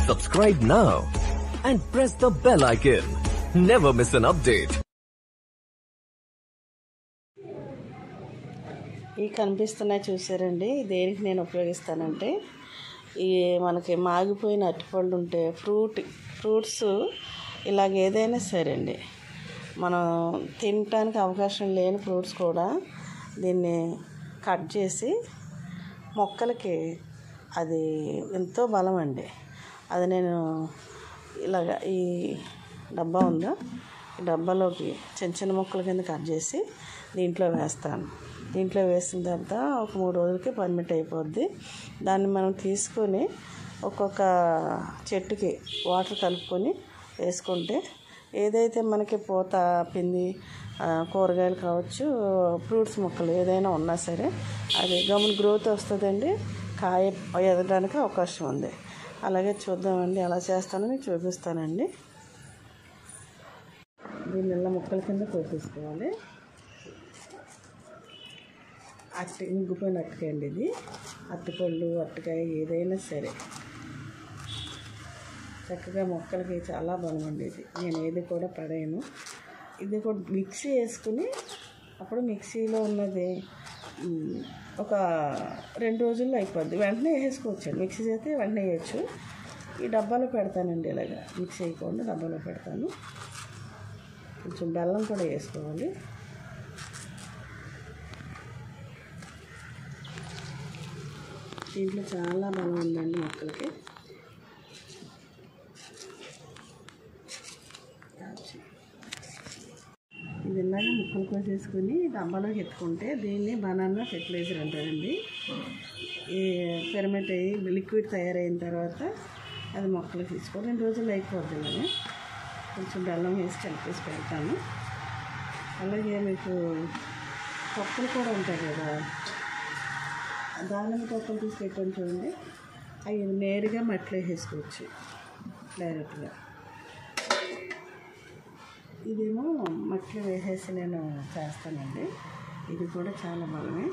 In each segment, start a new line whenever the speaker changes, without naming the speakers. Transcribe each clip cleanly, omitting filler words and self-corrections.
Subscribe now and press the bell icon. Never miss an update.
ఈ కనిపిస్తున్నాయి చూసారండి, దేనికి నేను ఉపయోగిస్తానంటే ఈ మనకి మాగిపోయిన అరటిపళ్ళు ఉంటే ఫ్రూట్స్ ఇలాగ ఏదైనా సరే అండి, మనం తినటానికి అవకాశం లేని ఫ్రూట్స్ కూడా దీన్ని కట్ చేసి మొక్కలకి అది ఎంతో బలం అండి. అది నేను ఇలాగ ఈ డబ్బా ఉందా, ఈ డబ్బాలోకి చిన్న చిన్న ముక్కల కింద కట్ చేసి దీంట్లో వేస్తాను. దీంట్లో వేసిన తర్వాత ఒక 3 రోజులకి పర్మిట్ అయిపోద్ది. దాన్ని మనం తీసుకొని ఒక్కొక్క చెట్టుకి వాటర్ కలుపుకొని వేసుకుంటే ఏదైతే మనకి పూత పిండి కూరగాయలు కావచ్చు, ఫ్రూట్స్ మొక్కలు ఏదైనా ఉన్నా సరే అది గమ్మున గ్రోత్ వస్తుందండి, కాయ ఎదగడానికి అవకాశం ఉంది. అలాగే చూద్దామండి, ఎలా చేస్తానో మీకు చూపిస్తానండి. దీన్ని ఇలా ముక్కల కింద కోసేసుకోవాలి. ముగ్గిపోయిన అరటికాయ అండి ఇది. అరటిపళ్ళు అరటికాయ ఏదైనా సరే చక్కగా మొక్కలకి చాలా బలం అండి ఇది. నేను ఏది కూడా పడేయను. ఇది కూడా మిక్సీ వేసుకుని అప్పుడు మిక్సీలో ఉన్నది ఒక 2 రోజుల్లో అయిపోద్ది. వెంటనే వేసేసుకోవచ్చండి, మిక్సీ చేస్తే వెంటనే వేయచ్చు. ఈ డబ్బాలో పెడతానండి, ఇలాగా మిక్సీ వేయకుండా డబ్బాలో పెడతాను. కొంచెం బెల్లం కూడా వేసుకోవాలి. దీంట్లో చాలా బలం ఉందండి మొక్కలకి. ఇది ఇలాగా ముక్కలు కోసేసుకుని డబ్బాలోకి ఎత్తుకుంటే దీన్ని బనానా ఫెర్టిలైజర్ అంటారండి. ఈ ఫెర్మెంట్ అయ్యి లిక్విడ్ తయారైన తర్వాత అది మొక్కలకు తీసుకో 2 రోజులు అయిపోద్ది. ఇలాగే కొంచెం బెల్లం వేసి కలిపేసి పెడతాను. అలాగే మీకు పప్పులు కూడా ఉంటాయి కదా, దానిమ్మ పప్పులు తీసి పెట్టాను చూడండి, అవి నేరుగా మట్టిలో వేసుకోవచ్చు డైరెక్ట్గా. ఇదేమో మట్టిలో వేసేసి నేను చేస్తానండి. ఇది కూడా చాలా బలమే.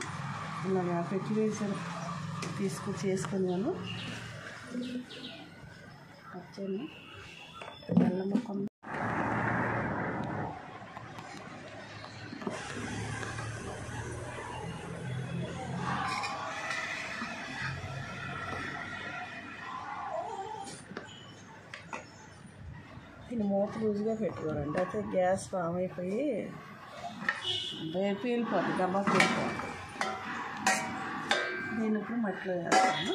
ఇలాగా ఫెర్టిలైజర్ చేసుకున్నాను. వచ్చాను బెల్లం ముక్క దీన్ని మూత లూజుగా పెట్టుకోవాలండి, అయితే గ్యాస్ ఫామ్ అయిపోయి పేలిపోతుంది, డబ్బా పేలిపోతుంది. నేను ఇప్పుడు మట్టిలో వేస్తాను.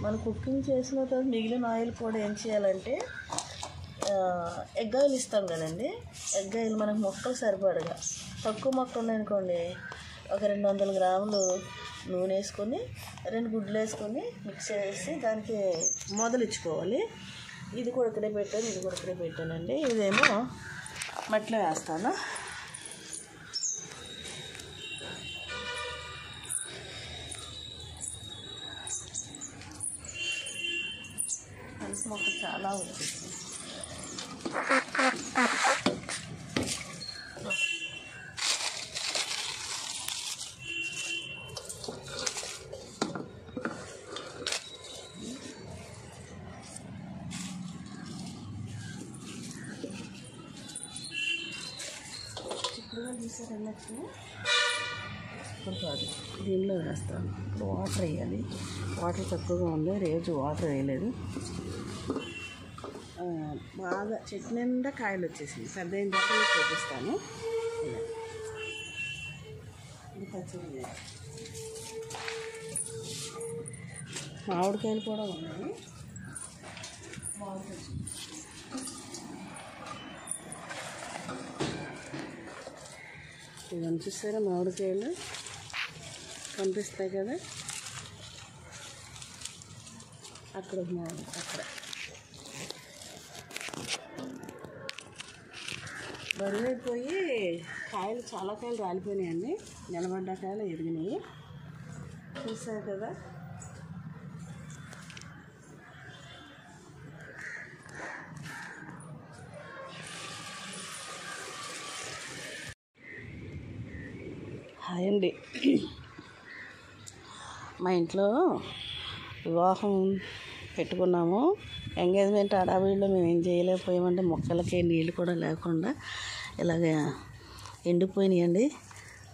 మనం కుకింగ్ చేసిన తర్వాత మిగిలిన ఆయిల్ కూడా ఏం చేయాలంటే ఎగ్ ఆయిల్ ఇస్తాం కదండి, ఎగ్ ఆయిల్ మనకు మొక్కలు సరిపడగా తక్కువ మొక్కలు ఉన్నాయనుకోండి, ఒక 200 గ్రాములు నూనె వేసుకొని 2 గుడ్లు వేసుకొని మిక్స్ చేసి దానికి మొదలు ఇచ్చుకోవాలి. ఇది కూడా ఇక్కడే పెట్టాను, ఇది కూడా ఇక్కడే పెట్టానండి. ఇదేమో మట్టిలో వేస్తాను. కలిసి మొక్క చాలా వచ్చింది. ఇప్పుడు కాదు, దీనిలో వేస్తాను. ఇప్పుడు వాటర్ వేయాలి. వాటర్ తక్కువగా ఉంది, రోజు వాటర్ వేయలేదు. బాగా చెట్టు నిండా కాయలు వచ్చేసింది. పెద్ద అయిన తర్వాత చూపిస్తాను. ఇది పచ్చిమిర్చి, మామిడికాయలు కూడా ఉన్నాయి. ఇవన్నీ చూసారా, మామిడికాయలు కనిపిస్తాయి కదా, అక్కడ అక్కడ బరువైపోయి కాయలు చాలా కాయలు రాలిపోయినాయండి. నిలబడ్డ కాయలు ఎదిగినాయి చూసారు కదా. హాయ్ అండి. మా ఇంట్లో వివాహం పెట్టుకున్నాము. ఎంగేజ్మెంట్ హడావిడిలో మేము ఏం చేయలేకపోయామంటే మొక్కలకి నీళ్ళు కూడా లేకుండా ఇలాగ ఎండిపోయినాయండి.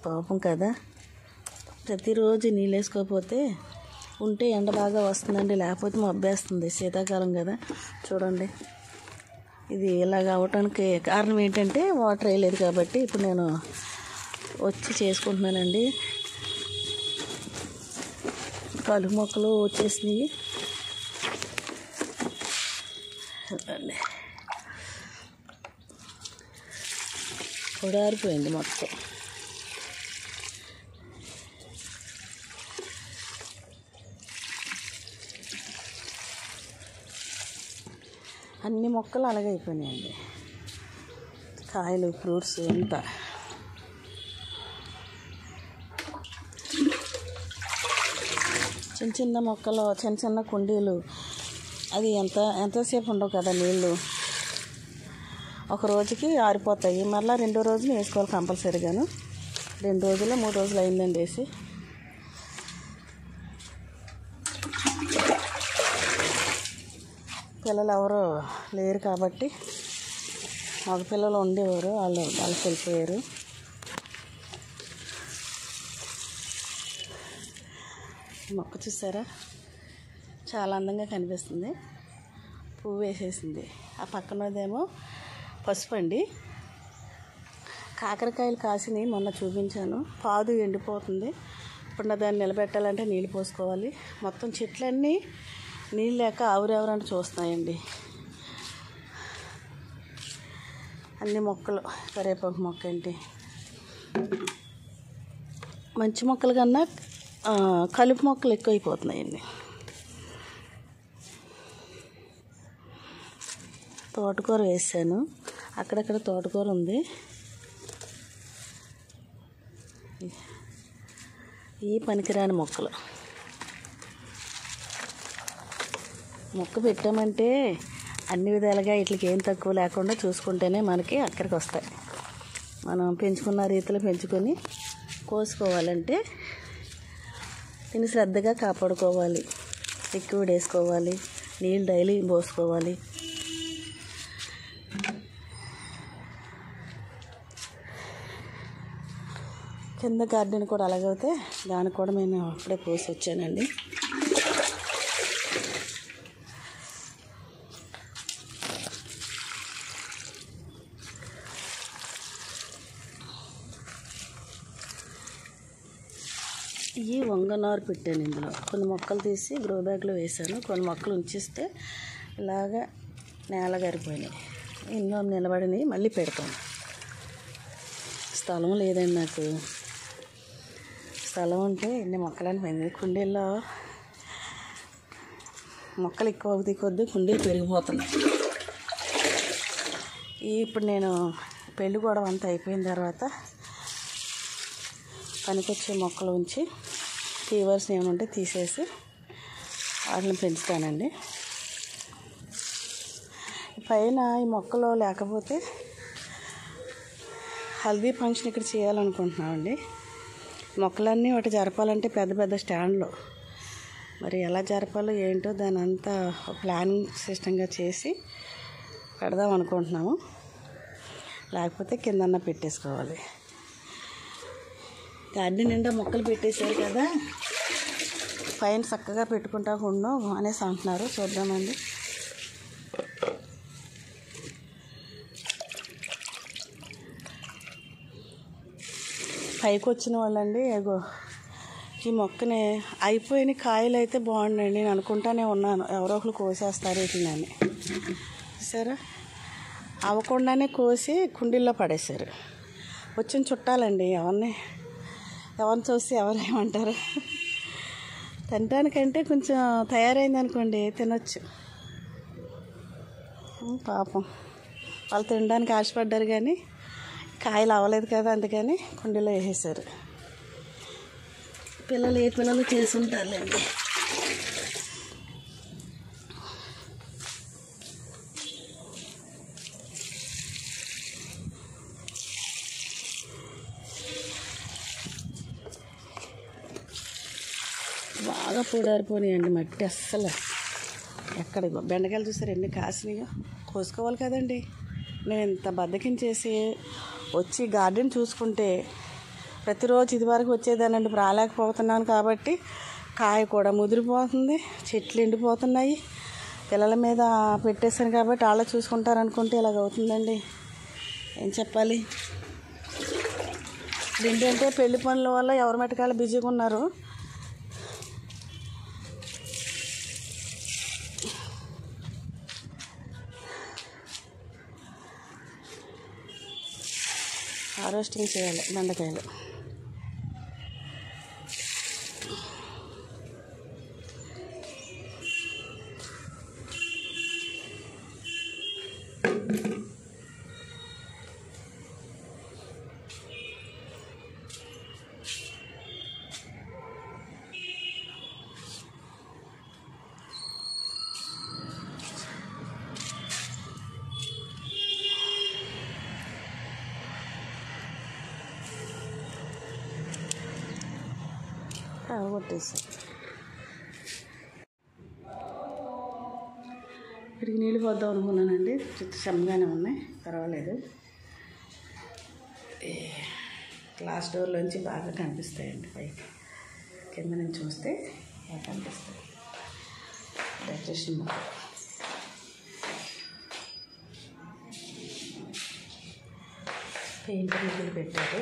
పాపం కదా, ప్రతిరోజు నీళ్ళు వేసుకోకపోతే ఉంటే ఎండ బాగా వస్తుందండి, లేకపోతే మబ్బేస్తుంది. శీతాకాలం కదా, చూడండి. ఇది ఇలాగ అవటానికి కారణం ఏంటంటే వాటర్ వేయలేదు కాబట్టి ఇప్పుడు నేను వచ్చి చేసుకుంటున్నానండి. కలుపు మొక్కలు వచ్చేసినాయి. పొడారిపోయింది మొత్తం. అన్ని మొక్కలు అలాగే అయిపోయినాయండి. కాయలు, ఫ్రూట్స్ అంతా. చిన్న చిన్న మొక్కలు, చిన్న చిన్న కుండీలు, అది ఎంతసేపు ఉండవు కదా నీళ్ళు. ఒక రోజుకి ఆరిపోతాయి. మళ్ళీ రెండో రోజున వేసుకోవాలి కంపల్సరీగాను. 2 రోజులు 3 రోజులు అయిందండి వేసి. పిల్లలు ఎవరు లేరు కాబట్టి, మగ పిల్లలు ఉండేవారు, వాళ్ళకి వెళ్ళిపోయారు. మొక్క చూసారా, చాలా అందంగా కనిపిస్తుంది. పువ్వు వేసేసింది. ఆ పక్కనదేమో పసుపు అండి. కాకరకాయలు కాసినాయి, మొన్న చూపించాను. పాదు ఎండిపోతుంది. ఇప్పుడు దాన్ని నిలబెట్టాలంటే నీళ్ళు పోసుకోవాలి. మొత్తం చెట్లన్నీ నీళ్ళు లేక ఆవురెవరని చూస్తున్నాయండి. అన్ని మొక్కలు, కరివేపాకు మొక్క ఏంటి, మంచి మొక్కల కన్నా కలుపు మొక్కలు ఎక్కువైపోతున్నాయండి. తోటకూర వేసాను, అక్కడక్కడ తోటకూర ఉంది. ఈ పనికిరాని మొక్కలు. మొక్క పెట్టామంటే అన్ని విధాలుగా వీటికి ఏం తక్కువ లేకుండా చూసుకుంటేనే మనకి అక్కడికి వస్తాయి. మనం పెంచుకున్న రీతిలో పెంచుకొని కోసుకోవాలంటే దీన్ని శ్రద్ధగా కాపాడుకోవాలి. లిక్విడ్ వేసుకోవాలి, నీళ్ళు డైలీ పోసుకోవాలి. కింద గార్డెన్ కూడా అలాగైతే దానికి కూడా నేను అప్పుడే పోసి వచ్చానండి. ఈ వంగనారు పెట్టాను. ఇందులో కొన్ని మొక్కలు తీసి గ్రో బ్యాగ్లో వేసాను. కొన్ని మొక్కలు ఉంచిస్తే ఇలాగా నేల గారిపోయినాయి. ఇందులో నిలబడినాయి, మళ్ళీ పెడతాను. స్థలం లేదండి నాకు. స్థలం ఉంటే ఇన్ని మొక్కలని పోయింది. కుండీల్లో మొక్కలు ఎక్కువ అవుతాయి కొద్దీ కుండీలు పెరిగిపోతున్నాయి. ఇప్పుడు నేను పెళ్ళి కూడా అంతా అయిపోయిన తర్వాత పనికొచ్చే మొక్కలు ఉంచి ఫీవర్స్ ఏమైనా ఉంటే తీసేసి వాటిని పెంచుతానండి. పైన ఈ మొక్కలు లేకపోతే హల్దీ ఫంక్షన్ ఇక్కడ చేయాలనుకుంటున్నామండి. మొక్కలన్నీ ఒకటి జరపాలంటే పెద్ద పెద్ద స్టాండ్లో, మరి ఎలా జరపాలో ఏంటో దాని అంతా ప్లానింగ్ సిస్టంగా చేసి పెడదాం అనుకుంటున్నాము. లేకపోతే కిందన్నా పెట్టేసుకోవాలి. గార్డెన్ నిండా మొక్కలు పెట్టేశారు కదా, పైన చక్కగా పెట్టుకుంటా ఉన్నాం అనేసి అంటున్నారు. చూద్దామండి. పైకి వచ్చిన వాళ్ళండి, ఏగో ఈ మొక్కని అయిపోయిన కాయలు అయితే బాగుండండి నేను అనుకుంటానే ఉన్నాను. ఎవరో ఒకరు కోసేస్తారు వీటిని. సరే, అవ్వకుండానే కోసి కుండీల్లో పడేశారు. వచ్చిన చుట్టాలండి, ఎవరిని చూసి ఎవరేమంటారు. తినడానికంటే కొంచెం తయారైంది అనుకోండి తినొచ్చు. పాపం వాళ్ళు తినడానికి ఆశపడ్డారు కానీ కాయలు అవ్వలేదు కదా, అందుకని కుండీలో వేసేసారు. పిల్లలు ఏ పిల్లలు చేసుంటారులేండి. బాగా పూడారిపోయినాయండి. మట్టి అస్సలు ఎక్కడ బెండకాయలు చూసారు ఎన్ని కాసినాయో. కోసుకోవాలి కదండి. నేను ఇంత బద్దకించేసి వచ్చి గార్డెన్ చూసుకుంటే ప్రతిరోజు ఇది వరకు వచ్చేదానండి. ఇప్పుడు రాలేకపోతున్నాను కాబట్టి కాయ కూడా ముదిరిపోతుంది, చెట్లు ఎండిపోతున్నాయి. పిల్లల మీద పెట్టేశాను కాబట్టి వాళ్ళ చూసుకుంటారు అనుకుంటే ఇలాగ అవుతుందండి. ఏం చెప్పాలి. ఏంటంటే పెళ్లి పనుల వల్ల ఎవరి మట్టుకాలు బిజీగా ఉన్నారు. హార్వెస్టింగ్ చేయాలి బెండకాయలు. కొట్టేసి ఇక్కడికి నీళ్ళు పోద్దాం అనుకున్నానండి. చుట్టూ చెమ్మగానే ఉన్నాయి, పర్వాలేదు. గ్లాస్ డోర్లోంచి బాగా కనిపిస్తాయండి. పైకి కింద నుంచి చూస్తే బాగా కనిపిస్తాయి. డైజెషన్ పెయింట్ నీళ్ళు పెట్టారు.